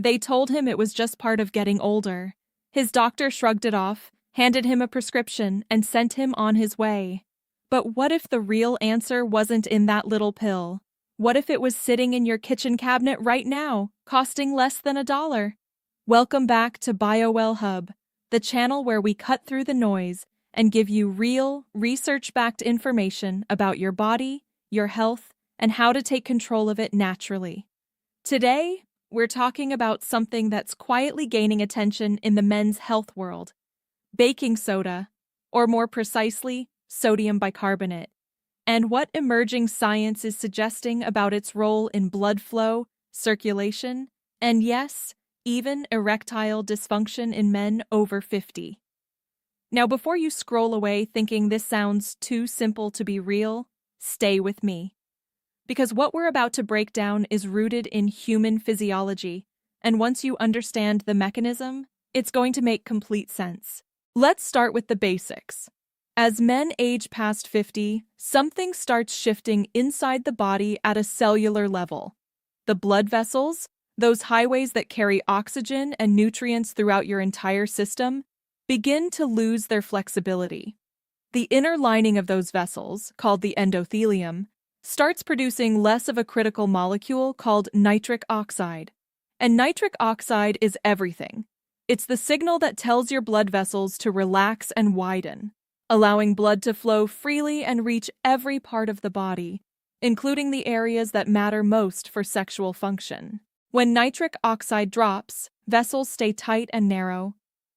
They told him it was just part of getting older. His doctor shrugged it off, handed him a prescription, and sent him on his way. But what if the real answer wasn't in that little pill? What if it was sitting in your kitchen cabinet right now, costing less than $1? Welcome back to BioWell Hub, the channel where we cut through the noise and give you real, research-backed information about your body, your health, and how to take control of it naturally. Today, we're talking about something that's quietly gaining attention in the men's health world: baking soda, or more precisely, sodium bicarbonate, and what emerging science is suggesting about its role in blood flow, circulation, and yes, even erectile dysfunction in men over 50. Now, before you scroll away thinking this sounds too simple to be real, stay with me. Because what we're about to break down is rooted in human physiology, and once you understand the mechanism, it's going to make complete sense. Let's start with the basics. As men age past 50, something starts shifting inside the body at a cellular level. The blood vessels, those highways that carry oxygen and nutrients throughout your entire system, begin to lose their flexibility. The inner lining of those vessels, called the endothelium, starts producing less of a critical molecule called nitric oxide. And nitric oxide is everything. It's the signal that tells your blood vessels to relax and widen, allowing blood to flow freely and reach every part of the body, including the areas that matter most for sexual function. When nitric oxide drops, vessels stay tight and narrow,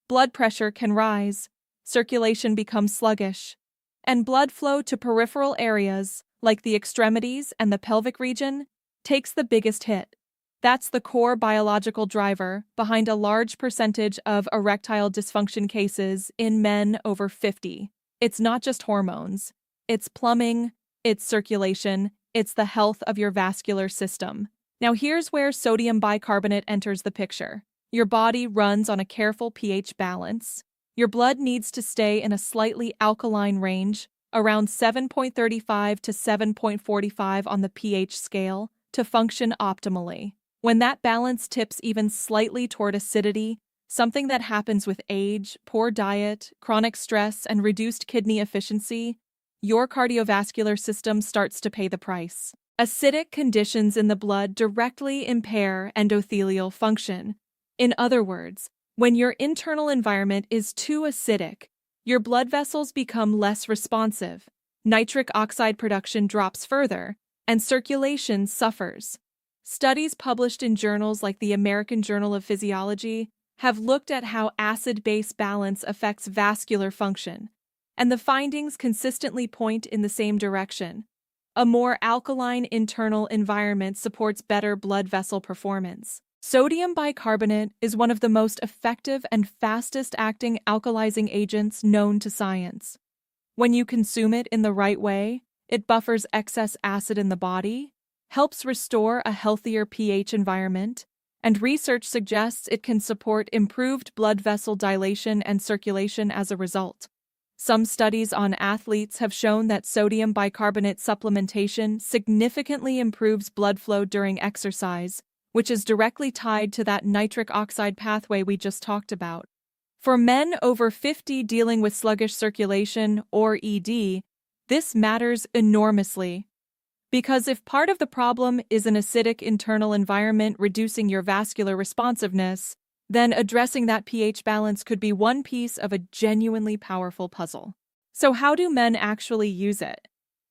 blood pressure can rise, circulation becomes sluggish, and blood flow to peripheral areas, like the extremities and the pelvic region, takes the biggest hit. That's the core biological driver behind a large percentage of erectile dysfunction cases in men over 50. It's not just hormones. It's plumbing, it's circulation, it's the health of your vascular system. Now here's where sodium bicarbonate enters the picture. Your body runs on a careful pH balance. Your blood needs to stay in a slightly alkaline range, around 7.35 to 7.45 on the pH scale, to function optimally. When that balance tips even slightly toward acidity, something that happens with age, poor diet, chronic stress, and reduced kidney efficiency, your cardiovascular system starts to pay the price. Acidic conditions in the blood directly impair endothelial function. In other words, when your internal environment is too acidic, your blood vessels become less responsive, nitric oxide production drops further, and circulation suffers. Studies published in journals like the American Journal of Physiology have looked at how acid-base balance affects vascular function, and the findings consistently point in the same direction. A more alkaline internal environment supports better blood vessel performance. Sodium bicarbonate is one of the most effective and fastest-acting alkalizing agents known to science. When you consume it in the right way, it buffers excess acid in the body, helps restore a healthier pH environment, and research suggests it can support improved blood vessel dilation and circulation as a result. Some studies on athletes have shown that sodium bicarbonate supplementation significantly improves blood flow during exercise, which is directly tied to that nitric oxide pathway we just talked about. For men over 50 dealing with sluggish circulation, or ED, this matters enormously. Because if part of the problem is an acidic internal environment reducing your vascular responsiveness, then addressing that pH balance could be one piece of a genuinely powerful puzzle. So how do men actually use it?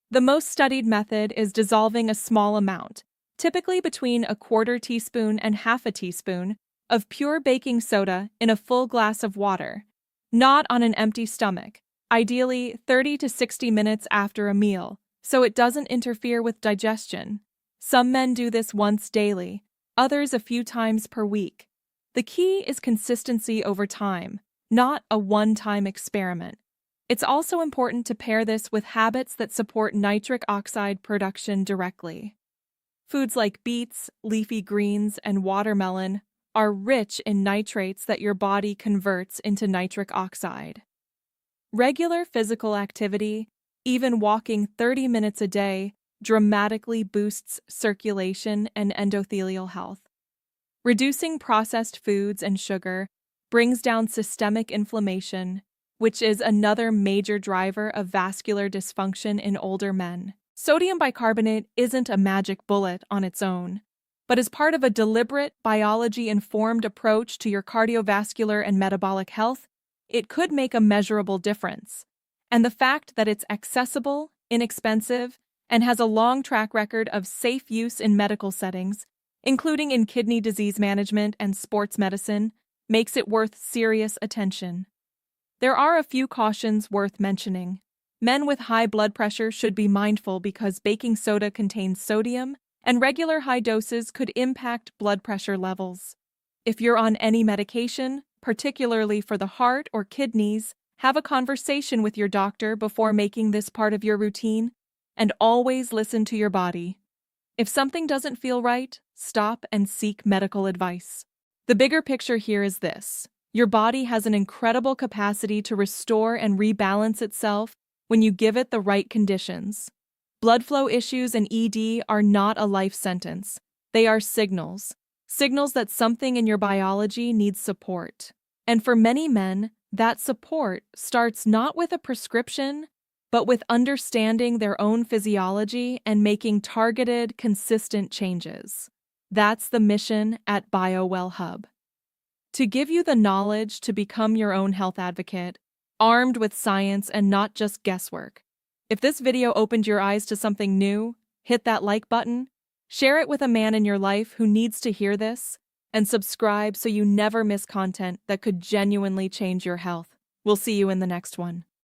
The most studied method is dissolving a small amount, typically between a quarter teaspoon and half a teaspoon, of pure baking soda in a full glass of water, not on an empty stomach, ideally 30 to 60 minutes after a meal, so it doesn't interfere with digestion. Some men do this once daily, others a few times per week. The key is consistency over time, not a one-time experiment. It's also important to pair this with habits that support nitric oxide production directly. Foods like beets, leafy greens, and watermelon are rich in nitrates that your body converts into nitric oxide. Regular physical activity, even walking 30 minutes a day, dramatically boosts circulation and endothelial health. Reducing processed foods and sugar brings down systemic inflammation, which is another major driver of vascular dysfunction in older men. Sodium bicarbonate isn't a magic bullet on its own, but is part of a deliberate, biology-informed approach to your cardiovascular and metabolic health. It could make a measurable difference. And the fact that it's accessible, inexpensive, and has a long track record of safe use in medical settings, including in kidney disease management and sports medicine, makes it worth serious attention. There are a few cautions worth mentioning. Men with high blood pressure should be mindful because baking soda contains sodium, and regular high doses could impact blood pressure levels. If you're on any medication, particularly for the heart or kidneys, have a conversation with your doctor before making this part of your routine, and always listen to your body. If something doesn't feel right, stop and seek medical advice. The bigger picture here is this: your body has an incredible capacity to restore and rebalance itself when you give it the right conditions. Blood flow issues and ED are not a life sentence. They are signals that something in your biology needs support. And for many men, that support starts not with a prescription, but with understanding their own physiology and making targeted, consistent changes. That's the mission at BioWell Hub. To give you the knowledge to become your own health advocate, armed with science and not just guesswork. If this video opened your eyes to something new, hit that like button, share it with a man in your life who needs to hear this, and subscribe so you never miss content that could genuinely change your health. We'll see you in the next one.